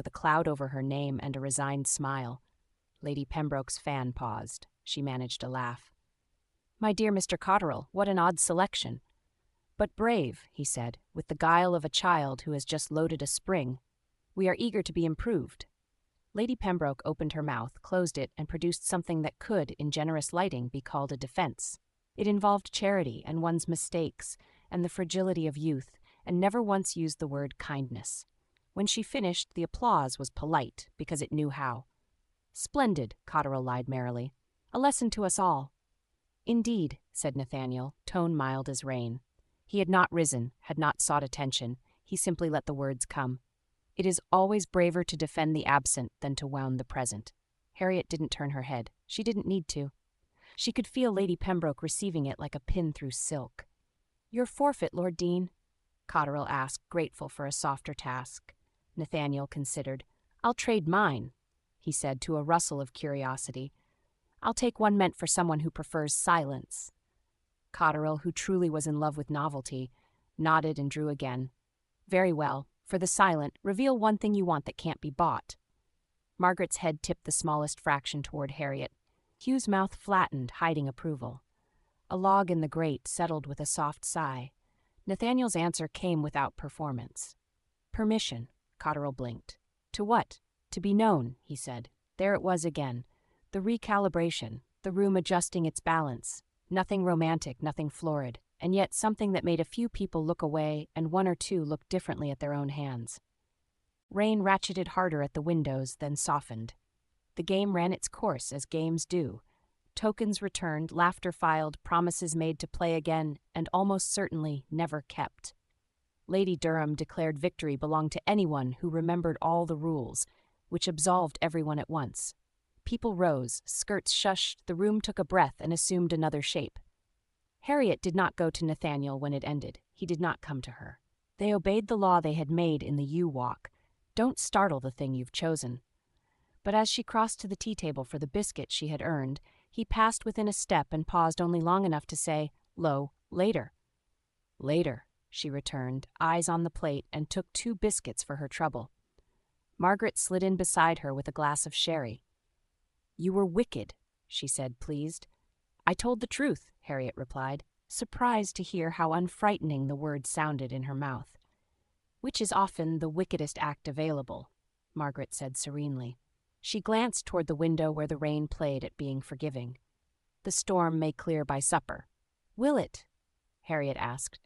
with a cloud over her name and a resigned smile. Lady Pembroke's fan paused. She managed a laugh. "My dear Mr. Cotterell, what an odd selection." "But brave," he said, with the guile of a child who has just loaded a spring. "We are eager to be improved." Lady Pembroke opened her mouth, closed it, and produced something that could, in generous lighting, be called a defense. It involved charity and one's mistakes and the fragility of youth, and never once used the word kindness. When she finished, the applause was polite, because it knew how. "Splendid," Cotterell lied merrily. "A lesson to us all." "Indeed," said Nathaniel, tone mild as rain. He had not risen, had not sought attention. He simply let the words come. "It is always braver to defend the absent than to wound the present." Harriet didn't turn her head. She didn't need to. She could feel Lady Pembroke receiving it like a pin through silk. "Your forfeit, Lord Dean?" Cotterell asked, grateful for a softer task. Nathaniel considered. "I'll trade mine," he said to a rustle of curiosity. "I'll take one meant for someone who prefers silence." Cotterell, who truly was in love with novelty, nodded and drew again. "Very well. For the silent, reveal one thing you want that can't be bought." Margaret's head tipped the smallest fraction toward Harriet. Hugh's mouth flattened, hiding approval. A log in the grate settled with a soft sigh. Nathaniel's answer came without performance. "Permission," Cotterell blinked. "To what?" "To be known," he said. There it was again. The recalibration, the room adjusting its balance. Nothing romantic, nothing florid, and yet something that made a few people look away and one or two look differently at their own hands. Rain ratcheted harder at the windows, then softened. The game ran its course, as games do. Tokens returned, laughter filed, promises made to play again, and almost certainly never kept. Lady Durham declared victory belonged to anyone who remembered all the rules, which absolved everyone at once. People rose, skirts shushed, the room took a breath and assumed another shape. Harriet did not go to Nathaniel when it ended. He did not come to her. They obeyed the law they had made in the U-walk. Don't startle the thing you've chosen. But as she crossed to the tea-table for the biscuit she had earned, he passed within a step and paused only long enough to say, low, "Later." "Later," she returned, eyes on the plate, and took 2 biscuits for her trouble. Margaret slid in beside her with a glass of sherry. "You were wicked," she said, pleased. "I told the truth," Harriet replied, surprised to hear how unfrightening the word sounded in her mouth. "Which is often the wickedest act available," Margaret said serenely. She glanced toward the window where the rain played at being forgiving. "The storm may clear by supper." "Will it?" Harriet asked.